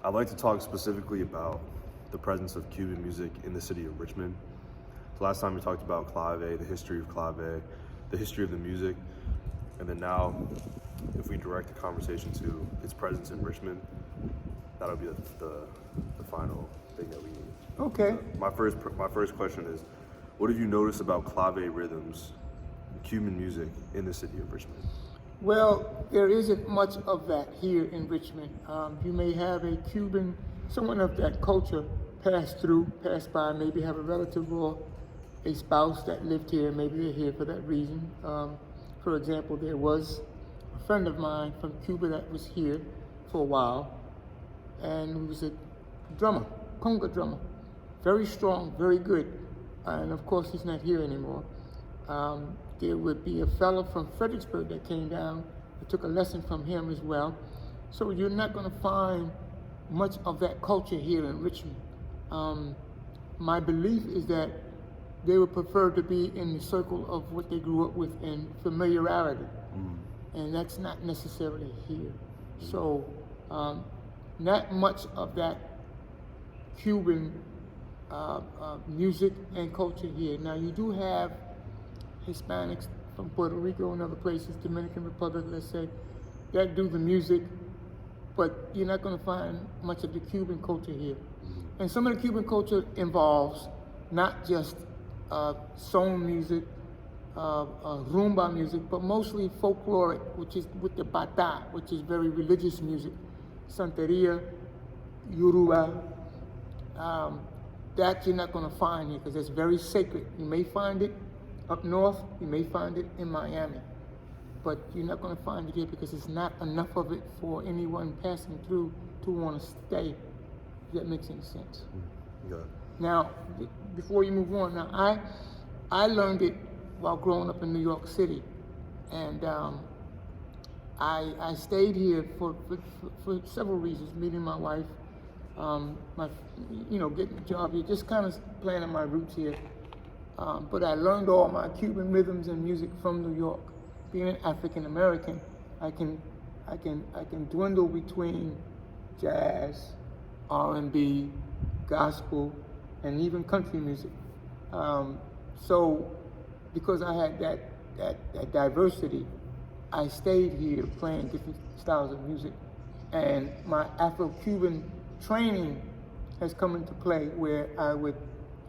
I'd like to talk specifically about the presence of Cuban music in the city of Richmond. The last time we talked about clave, the history of clave, the history of the music, and then now, if we direct the conversation to its presence in Richmond, that'll be the final thing that we need. Okay. So my first question is, what have you noticed about clave rhythms, Cuban music in the city of Richmond? Well, there isn't much of that here in Richmond. You may have a Cuban, someone of that culture pass by, maybe have a relative or a spouse that lived here, maybe they're here for that reason. For example, there was a friend of mine from Cuba that was here for a while, and he was a drummer, conga drummer, very strong, very good, and of course he's not here anymore. There would be a fellow from Fredericksburg that came down. I took a lesson from him as well. So you're not going to find much of that culture here in Richmond. My belief is that they would prefer to be in the circle of what they grew up with in familiarity. And that's not necessarily here. So not much of that Cuban music and culture here. Now you do have Hispanics from Puerto Rico and other places, Dominican Republic, let's say, that do the music, but you're not going to find much of the Cuban culture here. And some of the Cuban culture involves not just son music, rumba music, but mostly folkloric, which is with the bata, which is very religious music, Santeria, Yoruba. That you're not going to find here because it's very sacred. You may find it up north, you may find it in Miami, but you're not going to find it here because there's not enough of it for anyone passing through to want to stay, if that makes any sense. Yeah. Now, before you move on, now I learned it while growing up in New York City, and I stayed here for several reasons, meeting my wife, getting a job here, just kind of planting my roots here. But I learned all my Cuban rhythms and music from New York. Being an African American, I can dwindle between jazz, R&B, gospel, and even country music. So because I had that diversity, I stayed here playing different styles of music, and my Afro-Cuban training has come into play where I would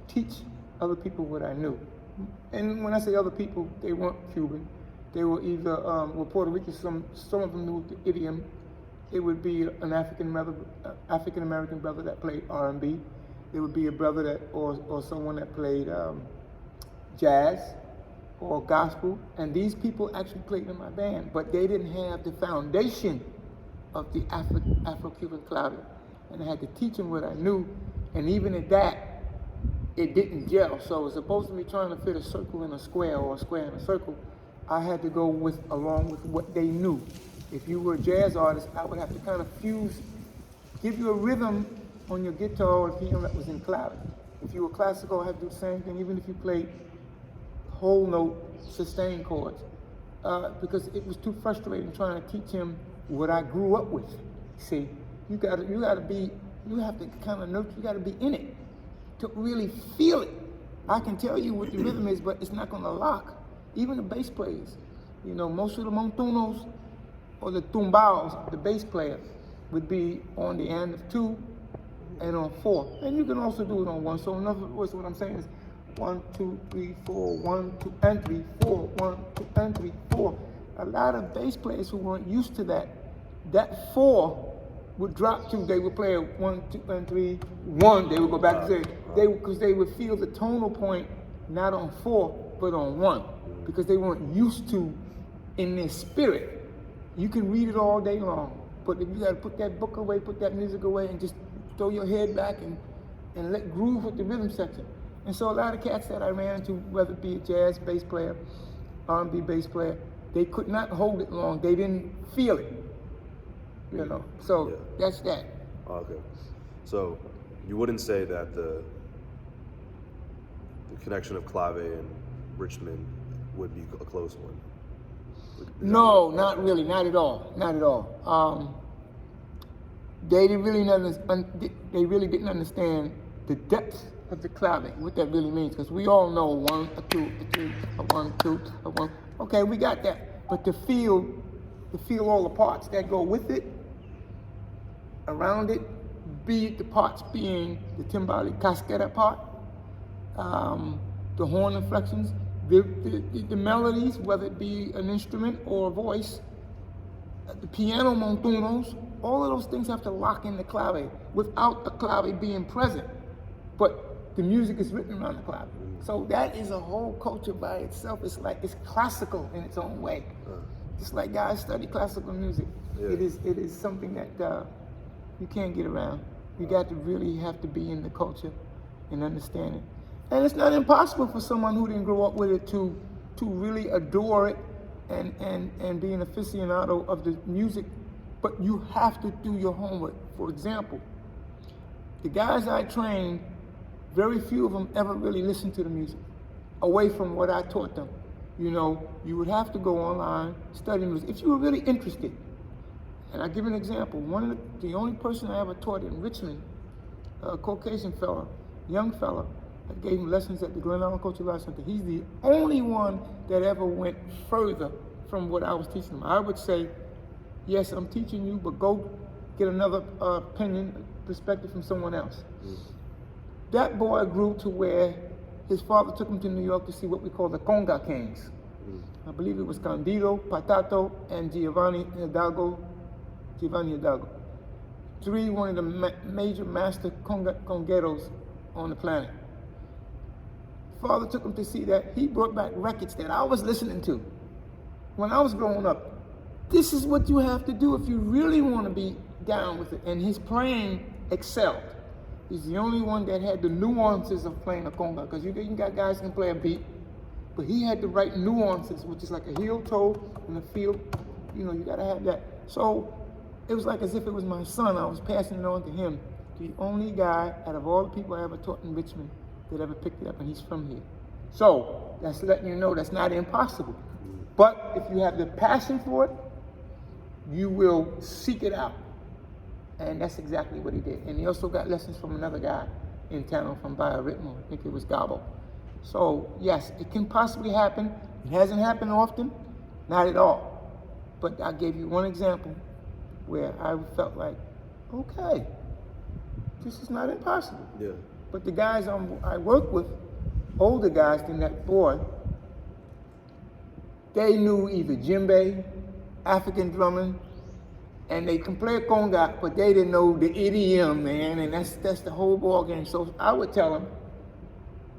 teach other people what I knew. And when I say other people, they weren't Cuban. They were either, Puerto Rican, some of them knew the idiom. It would be an African-American brother that played R&B. It would be a brother that, or someone that played jazz or gospel. And these people actually played in my band, but they didn't have the foundation of the Afro-Cuban clave. And I had to teach them what I knew, and even at that, it didn't gel. So as opposed to me trying to fit a circle in a square or a square in a circle, I had to go along with what they knew. If you were a jazz artist, I would have to kind of give you a rhythm on your guitar or piano that was in clave. If you were classical, I had to do the same thing, even if you played whole note sustained chords, because it was too frustrating trying to teach him what I grew up with. See, you have to kind of nurture, you got to be in it to really feel it. I can tell you what the rhythm is, but it's not going to lock. Even the bass players, most of the montunos or the tumbaos, the bass player would be on the end of 2 and on 4. And you can also do it on 1. So in other words, what I'm saying is 1, 2, 3, 4, 1, 2, and 3, 4, 1, 2, and 3, 4. A lot of bass players who weren't used to that 4 would drop 2, they would play a 1, 2, and 3, 1. They would go back and say, because they would feel the tonal point not on 4, but on 1, because they weren't used to in their spirit. You can read it all day long, but if you got to put that book away, put that music away, and just throw your head back and let groove with the rhythm section. And so a lot of cats that I ran into, whether it be a jazz bass player, R&B bass player, they could not hold it long. They didn't feel it. So yeah. That's that. Okay. So you wouldn't say that the connection of clave and Richmond would be a close one? No, not really, not at all, not at all. they really didn't understand the depth of the clave, what that really means. Because we all know 1, a 2, a 3, a 1, 2, a 1. Okay, we got that. But to feel all the parts that go with it, around it, be it the parts being the timbale casquera part, the horn inflections, the melodies, whether it be an instrument or a voice, the piano montunos, all of those things have to lock in the clave without the clave being present. But the music is written around the clave. So that is a whole culture by itself. It's classical in its own way. Just like guys study classical music. Yeah. It is something that you can't get around. You got to really have to be in the culture and understand it. And it's not impossible for someone who didn't grow up with it to really adore it and be an aficionado of the music, but you have to do your homework. For example, the guys I trained, very few of them ever really listened to the music, away from what I taught them. You know, you would have to go online, study music, if you were really interested. And I'll give you an example. The only person I ever taught in Richmond, a Caucasian fella, young fella, I gave him lessons at the Glen Island Cultural Arts Center. He's the only one that ever went further from what I was teaching him. I would say, yes, I'm teaching you, but go get another opinion, perspective from someone else. That boy grew to where his father took him to New York to see what we call the Conga Kings. I believe it was Candido, Patato, and Giovanni Hidalgo. One of the major master congueros on the planet. Father took him to see that. He brought back records that I was listening to when I was growing up. This is what you have to do if you really want to be down with it. And his playing excelled. He's the only one that had the nuances of playing a conga. Because you got guys who can play a beat, but he had the right nuances, which is like a heel toe and a feel. You know, you got to have that. So it was like as if it was my son. I was passing it on to him. The only guy out of all the people I ever taught in Richmond that ever picked it up, and he's from here. So that's letting you know that's not impossible. But if you have the passion for it, you will seek it out. And that's exactly what he did. And he also got lessons from another guy in town from Biorhythmo. I think it was Gabo. So yes, it can possibly happen. It hasn't happened often, not at all. But I gave you one example where I felt like, okay, this is not impossible. Yeah. But the guys I work with, older guys than that boy, they knew either djembe, African drumming, and they can play a conga, but they didn't know the idiom, man, and that's the whole ball game. So I would tell them,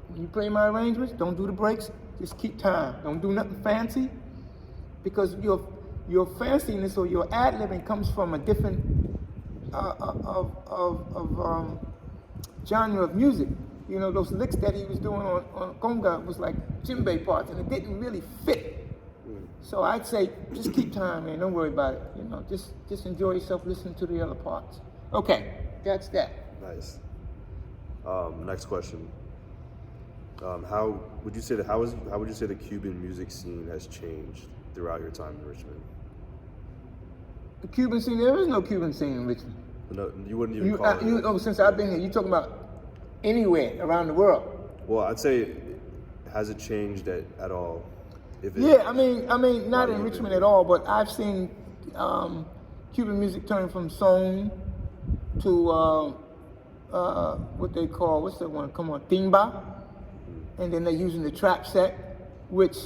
when you play my arrangements, don't do the breaks, just keep time. Don't do nothing fancy, because your fanciness or your ad-libbing comes from a different genre of music. You know, those licks that he was doing on conga was like djembe parts, and it didn't really fit. So I'd say, just keep time, man. Don't worry about it. You know, just enjoy yourself, listen to the other parts. Okay, that's that. Nice. Next question. How would you say the Cuban music scene has changed throughout your time in Richmond? The Cuban scene, there is no Cuban scene in Richmond. No, you wouldn't even call it. Since I've been here, you talking about anywhere around the world? Well, I'd say, has it changed at all? I mean, not in Richmond at all, but I've seen Cuban music turn from son to what they call, what's that one? Come on, timba, and then they're using the trap set, which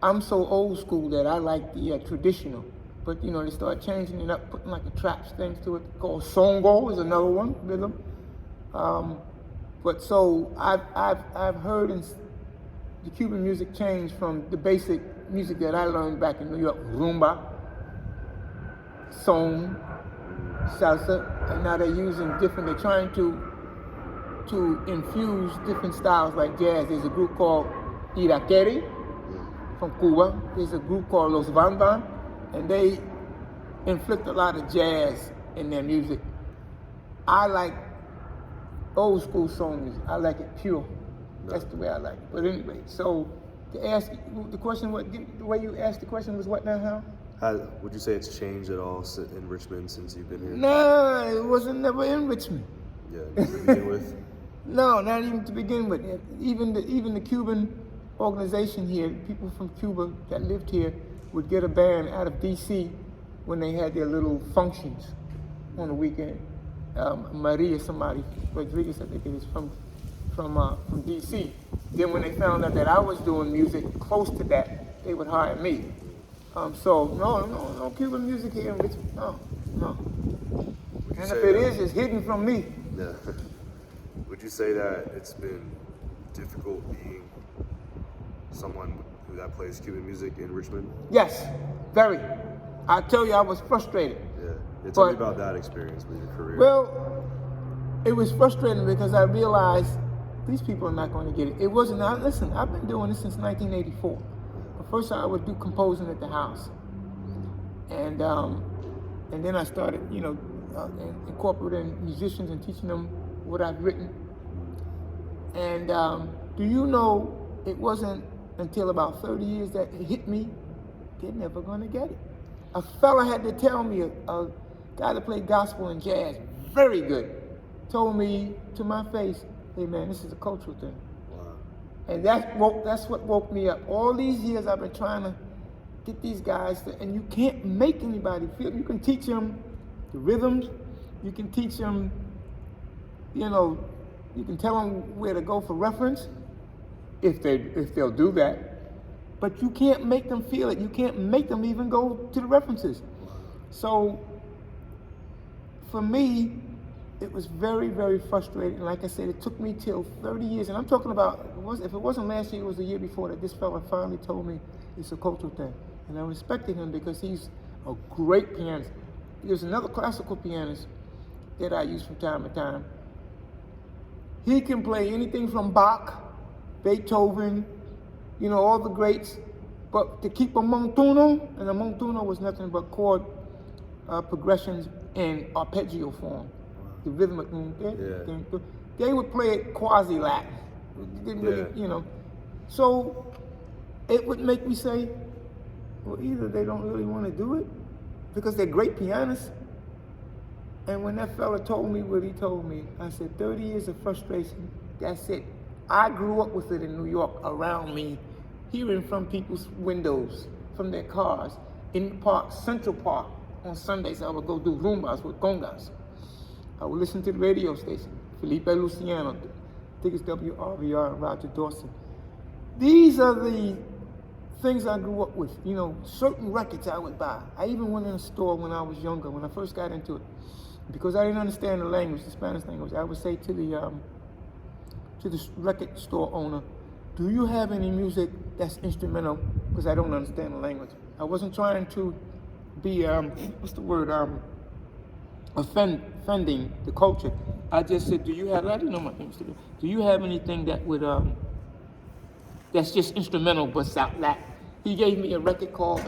I'm so old school that I like the traditional. But you know, they start changing it up, putting like a trap things to it. Called songo is another one rhythm. But so I've heard the Cuban music change from the basic music that I learned back in New York, rumba, son, salsa, and now they're using different. They're trying to infuse different styles like jazz. There's a group called Iraquere from Cuba. There's a group called Los Van Van, and they inflict a lot of jazz in their music. I like old school soul music. I like it pure. That's the way I like it. But anyway, so to ask the question, the way you asked the question was what now, Hal? Would you say it's changed at all in Richmond since you've been here? No, it wasn't never in Richmond. Yeah, to begin with. No, not even to begin with. Even the Cuban organization here, people from Cuba that lived here would get a band out of D.C. when they had their little functions on the weekend. Maria somebody, Rodriguez, I think it is from D.C. Then when they found out that I was doing music close to that, they would hire me. So no Cuban music here in Richmond. No. And if it is, it's hidden from me. Yeah. Would you say that it's been difficult being someone that plays Cuban music in Richmond? Yes, very. I tell you, I was frustrated. Yeah. Tell me about that experience with your career. Well, it was frustrating because I realized these people are not going to get it. It wasn't. Listen, I've been doing this since 1984. But first, I would do composing at the house, and then I started, incorporating musicians and teaching them what I've written. And do you know, it wasn't until about 30 years that it hit me, they're never going to get it. A fella had to tell me, a guy that played gospel and jazz, very good, told me to my face, hey man, this is a cultural thing. Wow. And that's what woke me up. All these years I've been trying to get these guys to, and you can't make anybody feel, you can teach them the rhythms, you can teach them, you can tell them where to go for reference, if they'll do that. But you can't make them feel it. You can't make them even go to the references. So for me, it was very, very frustrating. Like I said, it took me till 30 years. And I'm talking about, if it wasn't last year, it was the year before that this fella finally told me it's a cultural thing. And I respected him because he's a great pianist. There's another classical pianist that I use from time to time. He can play anything from Bach, Beethoven, all the greats, but to keep a montuno, and a montuno was nothing but chord progressions in arpeggio form, the rhythmic, they would play it quasi-Latin. It didn't really, So it would make me say, well, either they don't really want to do it, because they're great pianists. And when that fella told me what he told me, I said, 30 years of frustration, that's it. I grew up with it in New York, around me, hearing from people's windows, from their cars, in the park, Central Park. On Sundays, I would go do rumbas with congas. I would listen to the radio station, Felipe Luciano, I think it's WRVR and Roger Dawson. These are the things I grew up with, certain records I would buy. I even went in a store when I was younger, when I first got into it. Because I didn't understand the language, the Spanish language, I would say to the record store owner, do you have any music that's instrumental? Because I don't understand the language. I wasn't trying to be, offending the culture. I just said, I didn't know my things to do. Do you have anything that would, that's just instrumental but sound Latin? He gave me a record called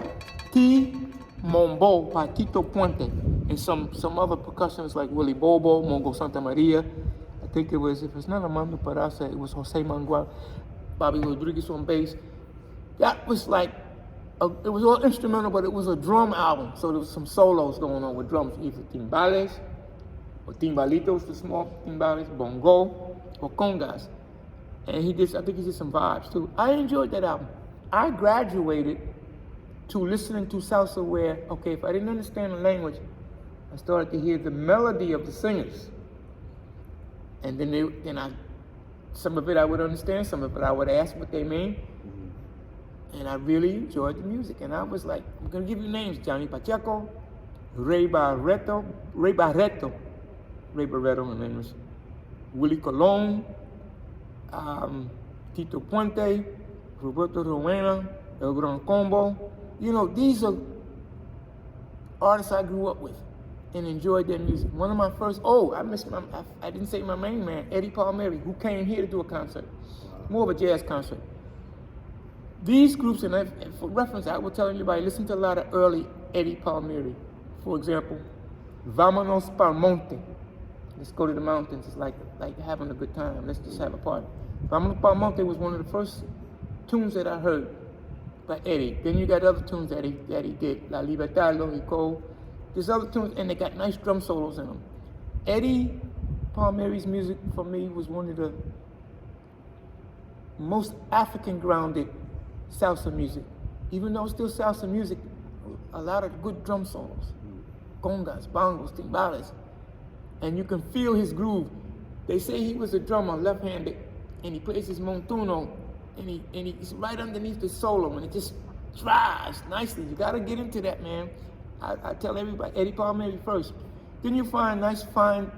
Ti Mombo by Tito Puente, and some other percussionists like Willie Bobo, Mongo Santa Maria. I think it was, if it's not Armando Peraza, it was Jose Manuel, Bobby Rodriguez on bass. That was like, it was all instrumental, but it was a drum album. So there was some solos going on with drums, either timbales, or timbalitos, the small timbales, bongo, or congas. And I think he did some vibes too. I enjoyed that album. I graduated to listening to salsa where, if I didn't understand the language, I started to hear the melody of the singers. And then some of it I would understand, some of it I would ask what they mean. And I really enjoyed the music. And I was like, I'm gonna give you names: Johnny Pacheco, Ray Barreto in English, Willie Colon, Tito Puente, Roberto Rowena, El Gran Combo. These are artists I grew up with and enjoyed their music. One of my first, I didn't say my main man, Eddie Palmieri, who came here to do a concert, more of a jazz concert. These groups, and for reference, I will tell anybody, listen to a lot of early Eddie Palmieri. For example, Vámonos pa'l Monte. Let's go to the mountains. It's like having a good time. Let's just have a party. Vámonos pa'l Monte was one of the first tunes that I heard by Eddie. Then you got other tunes that he did, La Libertad, Lo Rico. There's other tunes, and they got nice drum solos in them. Eddie Palmieri's music for me was one of the most African-grounded salsa music. Even though it's still salsa music, a lot of good drum solos, congas, bongos, timbales, and you can feel his groove. They say he was a drummer, left-handed, and he plays his montuno, and he's right underneath the solo, and it just drives nicely. You gotta get into that, man. I tell everybody, Eddie Palmieri first. Then you find nice, fine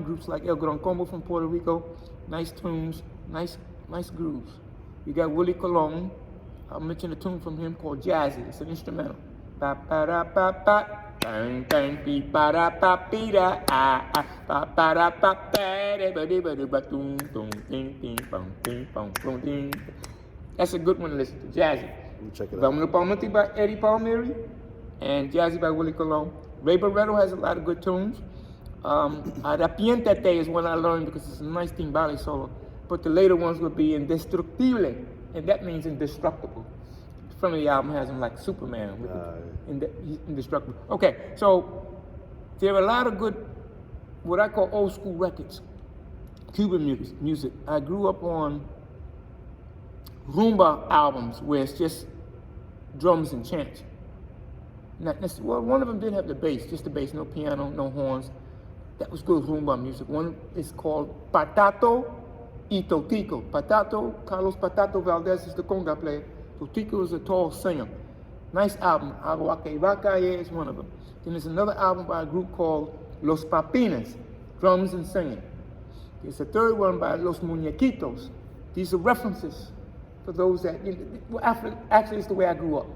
groups like El Gran Combo from Puerto Rico, nice tunes, nice grooves. You got Willie Colon. I'll mention a tune from him called Jazzy. It's an instrumental. Ba ba da ba ba, bang bang be ba da ba be da ah ah ba ba da ba ba da ba da ba da ba dum dum ding ding bong ding bong bong ding. That's a good one to listen to. Jazzy. Check it out. Vámonos Palmante by Eddie Palmieri and Jazzy by Willie Colon. Ray Barretto has a lot of good tunes. Arrepiéntate is one I learned because it's a nice timbale solo. But the later ones would be Indestructible, and that means indestructible. The front of the album has him like Superman, with he's indestructible. Okay, so there are a lot of good, what I call old school records, Cuban music. I grew up on rumba albums where it's just drums and chants. Well, one of them did have the bass, just the bass, no piano, no horns. That was good rumba music. One is called Patato y Totico. Patato, Carlos Patato Valdez is the conga player. Totico is a tall singer. Nice album. Agua que va calle is one of them. Then there's another album by a group called Los Papines, drums and singing. There's a third one by Los Muñequitos. These are references for those that, well, actually it's the way I grew up.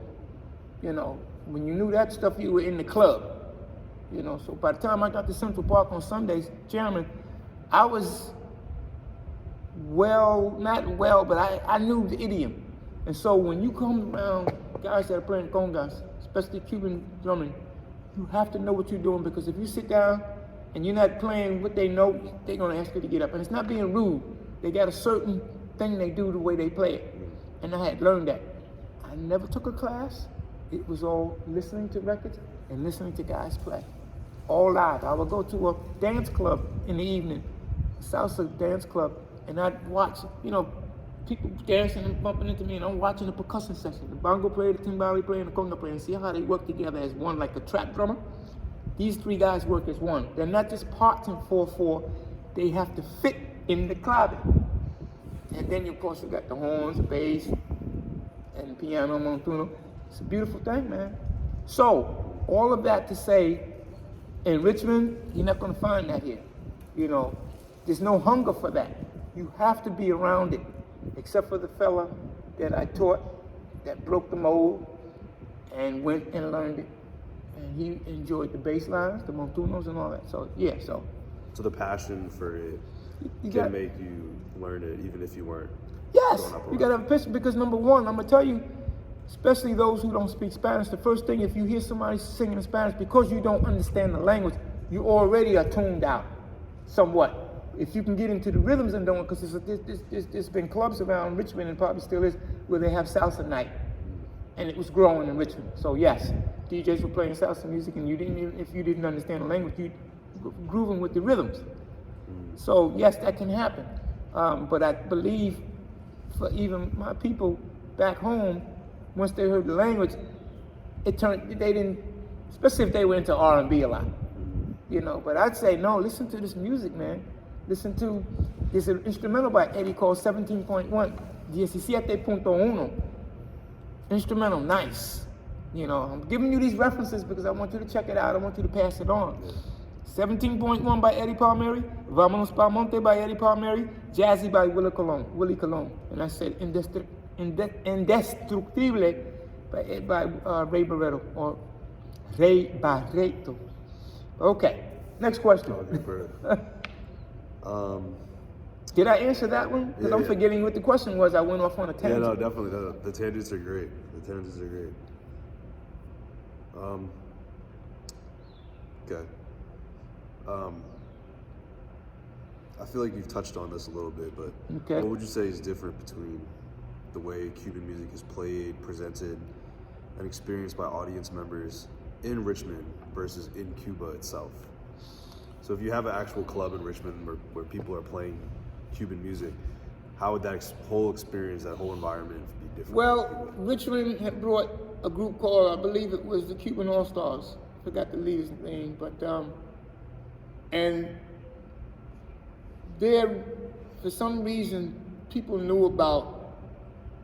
You know, when you knew that stuff, you were in the club. You know, so by the time I got to Central Park on Sundays, Chairman, I was not well, but I knew the idiom. And so when you come around guys that are playing congas, especially Cuban drumming, you have to know what you're doing, because if you sit down and you're not playing what they know, they're gonna ask you to get up. And it's not being rude. They got a certain thing they do the way they play it. And I had learned that. I never took a class. It was all listening to records and listening to guys play. All live. I would go to a dance club in the evening, a salsa dance club, and I'd watch, people dancing and bumping into me, and I'm watching the percussion section. The bongo player, the timbale player, and the conga player, and see how they work together as one, like a trap drummer. These three guys work as one. They're not just parts in 4/4. They have to fit in the clave. And then, of course, you got the horns, the bass, and piano, montuno. It's a beautiful thing, man. So, all of that to say, in Richmond, you're not going to find that here. There's no hunger for that. You have to be around it, except for the fella that I taught that broke the mold and went and learned it. And he enjoyed the bass lines, the montunos, and all that. So, yeah, so the passion for it can make you learn it, even if you weren't. Yes, you got to have a passion, because number one, I'm going to tell you, especially those who don't speak Spanish, the first thing, if you hear somebody singing in Spanish, because you don't understand the language, you already are tuned out somewhat. If you can get into the rhythms and don't, because there's been clubs around Richmond, and probably still is, where they have salsa night, and it was growing in Richmond. So yes, DJs were playing salsa music, and if you didn't understand the language, you were grooving with the rhythms. So yes, that can happen. But I believe for even my people back home, once they heard the language, they didn't, especially if they were into R&B a lot, But I'd say, no, listen to this music, man. There's an instrumental by Eddie called 17.1, 17.1. Instrumental, nice. I'm giving you these references because I want you to check it out. I want you to pass it on. 17.1 by Eddie Palmieri, Vámonos Palmante by Eddie Palmieri, Jazzy by Willie Colon. And I said Indestructible by Ray Barretto, or Ray Barretto. Okay, next question. Did I answer that one? Because I'm forgetting what the question was. I went off on a tangent. Yeah, no, definitely. The tangents are great. Okay. I feel like you've touched on this a little bit, but what would you say is different between the way Cuban music is played, presented, and experienced by audience members in Richmond versus in Cuba itself. So if you have an actual club in Richmond where people are playing Cuban music, how would that whole experience, that whole environment be different? Well, Richmond had brought a group called, I believe it was the Cuban All Stars. Forgot the leader's name, but and there, for some reason, people knew about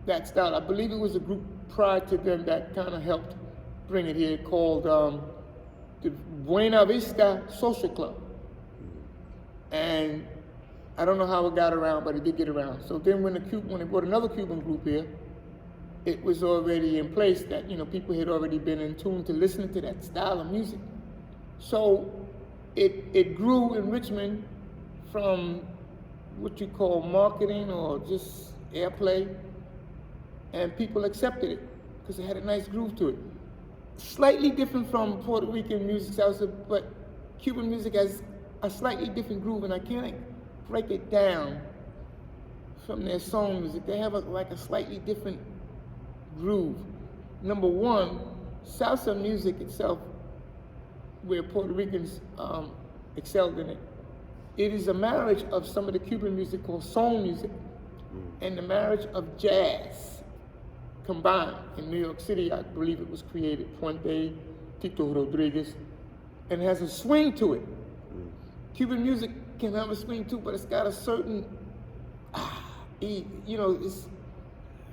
that style. I believe it was a group prior to them that kind of helped bring it here called the Buena Vista Social Club. And I don't know how it got around, but it did get around. So then when they brought another Cuban group here, it was already in place that, people had already been in tune to listening to that style of music. So it grew in Richmond from what you call marketing or just airplay, and people accepted it because it had a nice groove to it. Slightly different from Puerto Rican music, salsa, but Cuban music has a slightly different groove, and I can't break it down from their song music. They have a slightly different groove. Number one, salsa music itself, where Puerto Ricans excelled in it, it is a marriage of some of the Cuban music called soul music and the marriage of jazz combined. In New York City, I believe it was created, Puente, Tito Rodriguez, and it has a swing to it. Cuban music can have a swing too, but it's got a certain, it's,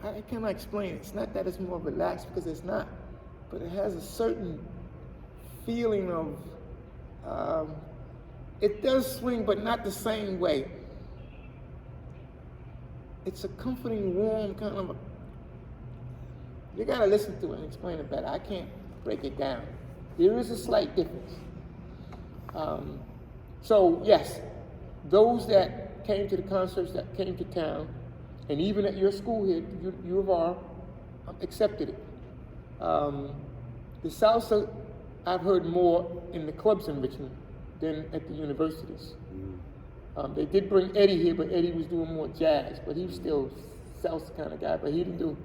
I cannot explain it. It's not that it's more relaxed, because it's not, but it has a certain feeling of, it does swing, but not the same way. It's a comforting, warm kind of you gotta listen to it and explain it better. I can't break it down. There is a slight difference. So yes, those that came to the concerts, that came to town, and even at your school here, U of R, accepted it. The salsa, I've heard more in the clubs in Richmond than at the universities. They did bring Eddie here, but Eddie was doing more jazz, but he was still salsa kind of guy, but he didn't do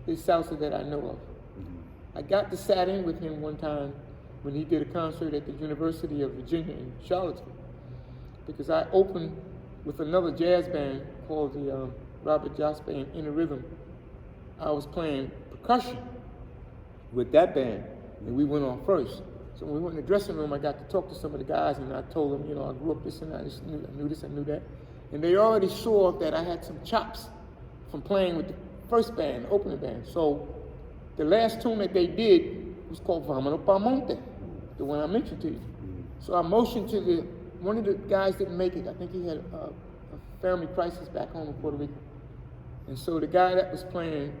his salsa that I know of. I got to sat in with him one time when he did a concert at the University of Virginia in Charlottesville, because I opened with another jazz band called the Robert Joss Band, Inner Rhythm. I was playing percussion with that band, and we went on first. So when we went in the dressing room, I got to talk to some of the guys, and I told them, I grew up this and that, I knew this, I knew that. And they already saw that I had some chops from playing with the first band, the opening band. So the last tune that they did was called Vámonos Pa'l Monte, the one I mentioned to you. So I motioned to one of the guys didn't make it. I think he had a family crisis back home in Puerto Rico. And so the guy that was playing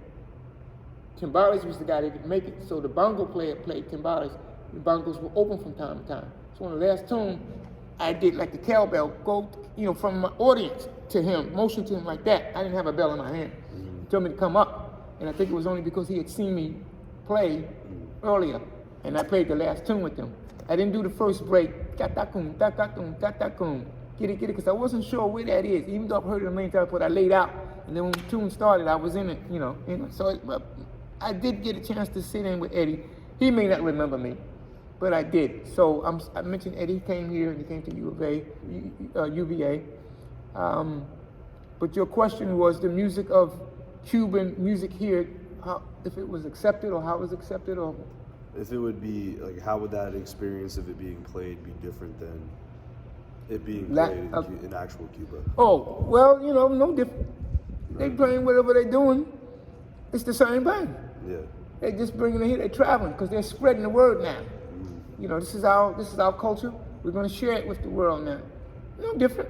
timbales was the guy that didn't make it. So the bongo player played timbales. The bongos were open from time to time. So on the last tune, I did like the cowbell, go, from my audience to him, motion to him like that. I didn't have a bell in my hand. He told me to come up, and I think it was only because he had seen me play earlier, and I played the last tune with him. I didn't do the first break, ta-ta-kum, ta-ta-kum, ta-ta-kum, kitty, because I wasn't sure where that is, even though I've heard it a million times, but I laid out, and then when the tune started, I was in it, So I did get a chance to sit in with Eddie. He may not remember me, but I did. So I mentioned Eddie came here, and he came to UVA. But your question was the music of Cuban music here, if it was accepted or how it was accepted, or if it would be like, how would that experience of it being played be different than it being played in actual Cuba? Oh, well, no different. Right. They playing whatever they're doing. It's the same thing. Yeah. They just bringing it here. They're traveling because they're spreading the word now. This is our culture. We're going to share it with the world now. No different.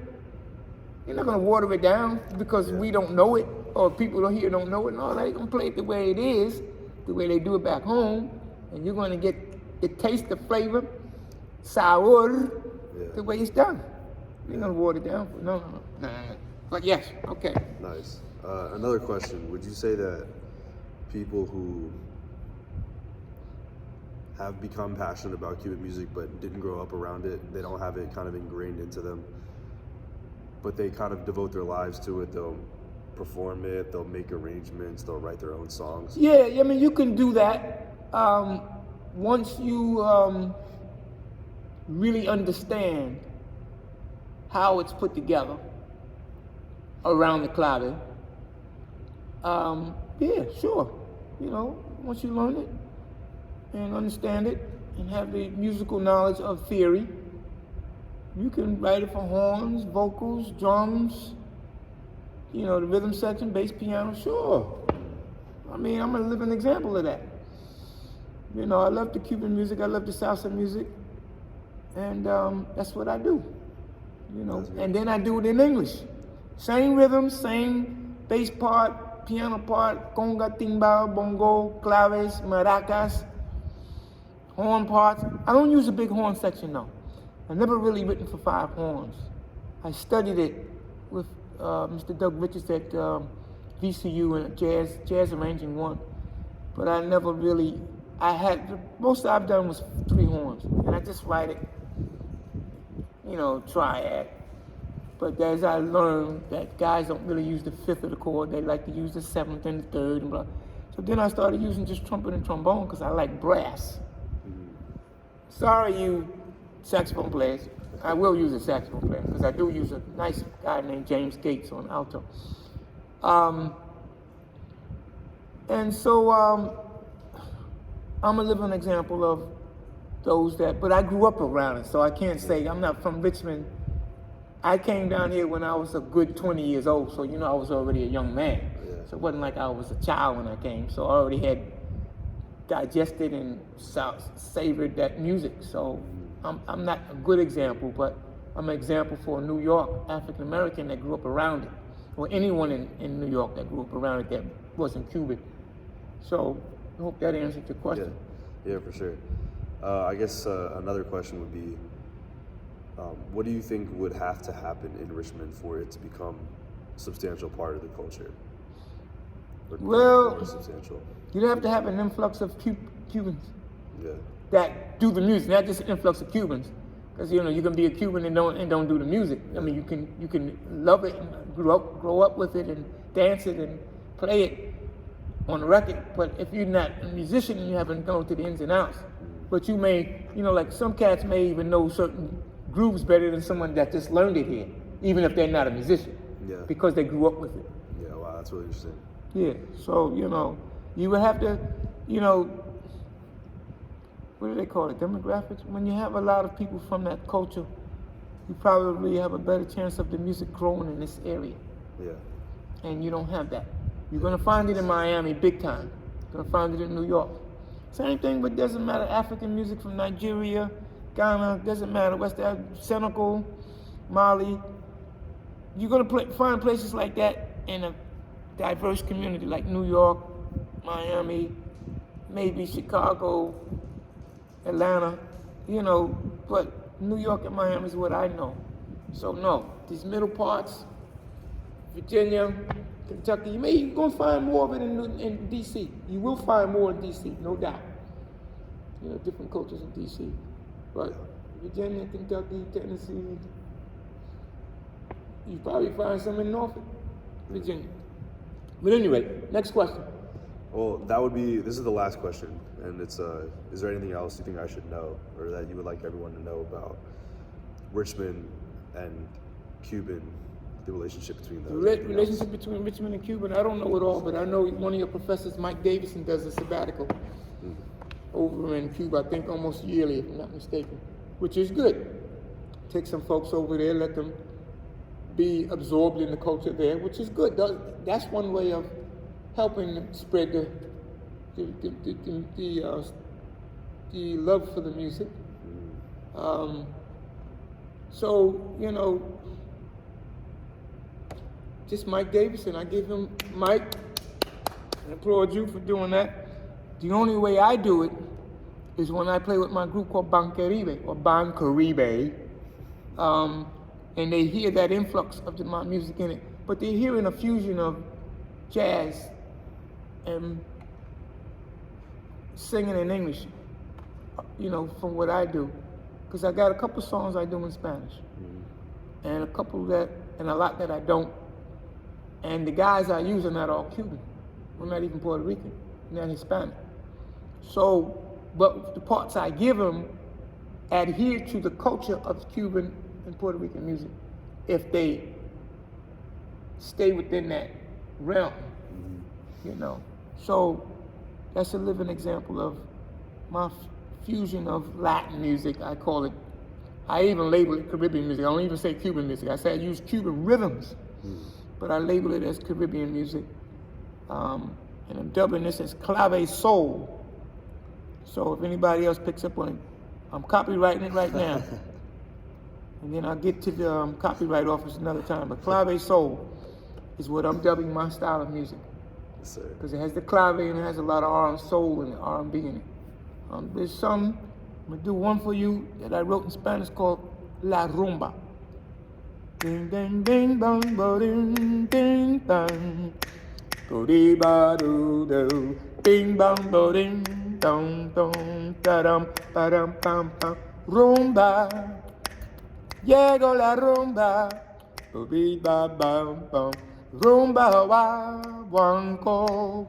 You're not going to water it down because we don't know it or people here don't know it. No, they're going to play it the way it is, the way they do it back home, and you're going to get the taste, the flavor, sabor, the way it's done. You're going to water it down. No. But yes, okay. Nice. Another question. Would you say that people who have become passionate about Cuban music but didn't grow up around it, they don't have it kind of ingrained into them, but they kind of devote their lives to it, they'll perform it, they'll make arrangements, they'll write their own songs. Yeah, I mean, you can do that once you really understand how it's put together around the clave. Yeah, sure. You know, once you learn it and understand it and have the musical knowledge of theory, you can write it for horns, vocals, drums, you know, the rhythm section, bass, piano, sure. I mean, I'm a living example of that. You know, I love the Cuban music, I love the salsa music, and that's what I do. You know, and then I do it in English. Same rhythm, same bass part, piano part, conga, timbal, bongo, claves, maracas, horn parts. I don't use a big horn section though. I've never really written for 5 horns. I studied it with Mr. Doug Richards at VCU and jazz arranging 1, but I never really. Most I've done was 3 horns, and I just write it, you know, triad. But as I learned that guys don't really use the 5th of the chord, they like to use the 7th and the 3rd and blah. So then I started using just trumpet and trombone because I like brass. Sorry, you saxophone players. I will use a saxophone player because I do use a nice guy named James Gates on alto. And so I'm a living example of those that, but I grew up around it, so I can't say I'm not from Richmond. I came down here when I was a good 20 years old, so you know I was already a young man. Yeah. So it wasn't like I was a child when I came, so I already had digested and savored that music. So I'm not a good example, but I'm an example for a New York African American that grew up around it, or anyone in New York that grew up around it that wasn't Cuban. So I hope that answered your question. Yeah, for sure. I guess another question would be, what do you think would have to happen in Richmond for it to become a substantial part of the culture? Or Well, more substantial? you'd have to have an influx of Cubans Yeah. that do the music, not just an influx of Cubans. Because you know you can be a Cuban and don't do the music. I mean you can love it and grow up with it and dance it and play it on the record. But if you're not a musician and you haven't gone to the ins and outs, but you may, you know, like some cats may even know certain grooves better than someone that just learned it here, even if they're not a musician. Yeah. Because they grew up with it. Yeah, wow, that's really interesting. Yeah, so, you know, you would have to, you know, what do they call it, demographics? When you have a lot of people from that culture, you probably have a better chance of the music growing in this area. Yeah. And you don't have that. You're gonna find it in Miami big time. You're gonna find it in New York. Same thing, but doesn't matter, African music from Nigeria, Ghana, doesn't matter, West Africa, Senegal, Mali. You're gonna find places like that in a diverse community like New York, Miami, maybe Chicago, Atlanta, you know, but New York and Miami is what I know. So no, these middle parts, Virginia, Kentucky, you're gonna find more of it in DC. You will find more in DC, no doubt. You know, different cultures in DC. But Virginia, Kentucky, Tennessee, you probably find some in Norfolk, Virginia. But anyway, next question. Well, this is the last question, and it's, is there anything else you think I should know, or that you would like everyone to know about Richmond and Cuban, the relationship between those? The relationship between Richmond and Cuban, I don't know it all, but I know one of your professors, Mike Davison, does a sabbatical over in Cuba, I think almost yearly, if I'm not mistaken, which is good. Take some folks over there, let them be absorbed in the culture there, which is good. That's one way of helping spread the love for the music. So, you know, just Mike Davison, I give him, Mike, I applaud you for doing that. The only way I do it is when I play with my group called Bancaribe, or Bancaribe, and they hear that influx of my music in it, but they're hearing a fusion of jazz and singing in English, you know, from what I do. Because I got a couple songs I do in Spanish, and a lot that I don't. And the guys I use are not all Cuban. We're not even Puerto Rican, not Hispanic. So, but the parts I give them adhere to the culture of Cuban and Puerto Rican music if they stay within that realm, you know. So that's a living example of my fusion of Latin music, I call it. I even label it Caribbean music. I don't even say Cuban music. I say I use Cuban rhythms, but I label it as Caribbean music. And I'm dubbing this as clave soul. So if anybody else picks up on it, I'm copywriting it right now. And then I'll get to the copyright office another time. But clave soul is what I'm dubbing my style of music. Yes, sir. Because it has the clave and it has a lot of R and soul and R&B in it. There's some, I'm gonna do one for you that I wrote in Spanish called La Rumba. Ding ding ding bong bo ding ding bong. Do dee ba do do. Ding bong bo ding dong dong da dum ba dum pam pam. Rumba. Llegó la rumba. Do dee ba bam bam. Rumba wa wanko.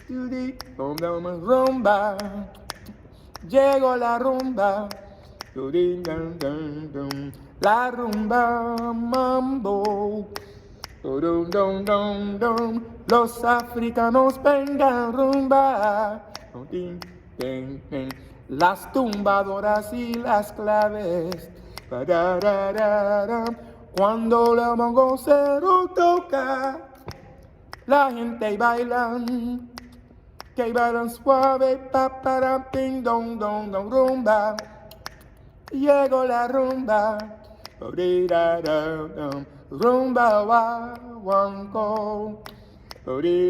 Do dee bom dum rumba. Llegó la rumba, dum, dum, dum. La rumba mambo, dum, dum, dum, dum. Los africanos vengan rumba, ding, ding, ding. Las tumbadoras y las claves, ba-da-da-da-da. Cuando la mongocero toca, la gente bailan. Que bailan suave, pa para ping dong dong dong rumba. Llegó la rumba, da da dum. Rumba wa wanko,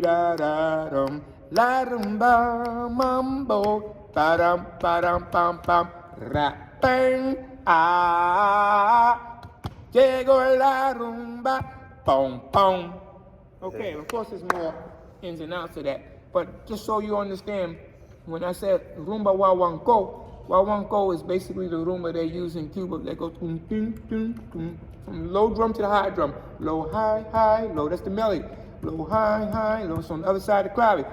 da da dum. La rumba mambo, param param pam pam, rapeng ah. Llegó la rumba, pom pom. Okay, of course there's more ins and outs of that. But just so you understand, when I said rumba wawanko is basically the rumba they use in Cuba. They go tum, tum, tum, tum, from low drum to the high drum. Low, high, low. That's the melody. Low, high, low. So on the other side of the clave.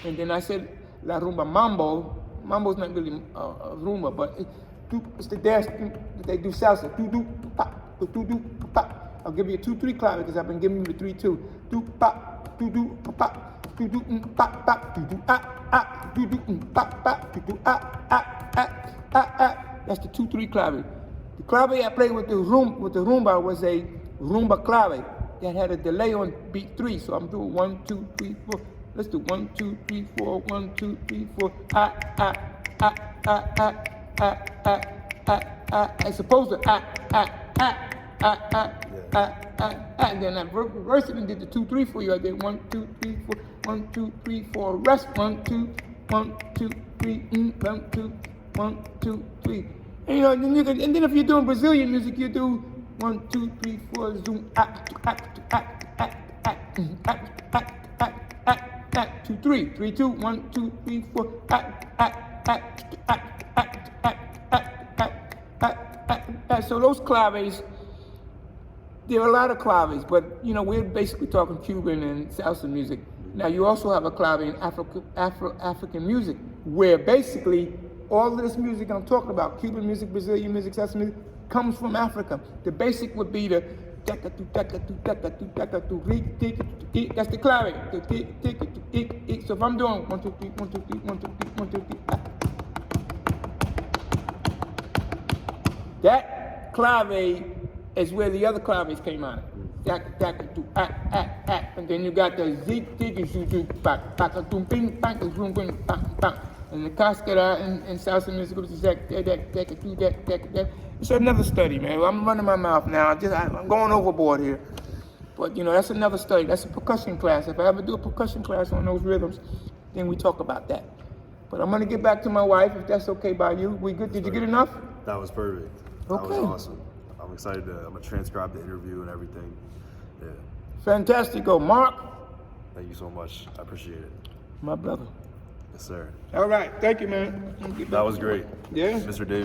And then I said la rumba mambo. Mambo's not really a rumba, but it's the dance that they do salsa. I'll give you a 2-3 clave because I've been giving you the 3-2. Do pop, do do pop, do do pop pop, do do do do pop pop, do do That's the 2-3 clave. The clave I played with the rumba was a rumba clave that had a delay on beat 3. So I'm doing 1, 2, 3, 4. Let's do 1, 2, 3, 4. 1, 2, 3, 4. As opposed to and then I reversed it and did the 2-3 for you. I did 1, 2, 3, 4, 1, 2, 3, 4, rest, 1, 2, 1, 2, 3, 1, 2, 1, 2, 3. And, you know, and then if you're doing Brazilian music, you do 1, 2, 3, 4, zoom, 2, 3, 3, 2, 1, 2, 3, 4, so those claves. There are a lot of claves, but you know we're basically talking Cuban and salsa music. Now you also have a clave in African music, where basically all of this music I'm talking about, Cuban music, Brazilian music, salsa music, comes from Africa. The basic would be the that's the clave. So if I'm doing 1, 2, 3, 1, 2, 3, 1, 2, 3, 1, 2, 3, that clave is where the other claves came out of. And then you got the zig, dig, zoo, back, doom, bing, bang, zoom, bing, bang, bang. And the cascada and salsa music was that. It's another study, man. I'm running my mouth now. I'm going overboard here. But, you know, that's another study. That's a percussion class. If I ever do a percussion class on those rhythms, then we talk about that. But I'm going to get back to my wife, if that's okay by you. We good? Did you get enough? That was perfect. That Okay. was awesome. I'm excited I'm going to transcribe the interview and everything. Yeah. Fantastico. Mark? Thank you so much. I appreciate it. My brother. Yes, sir. All right. Thank you, man. That was great. Yeah? Mr. David.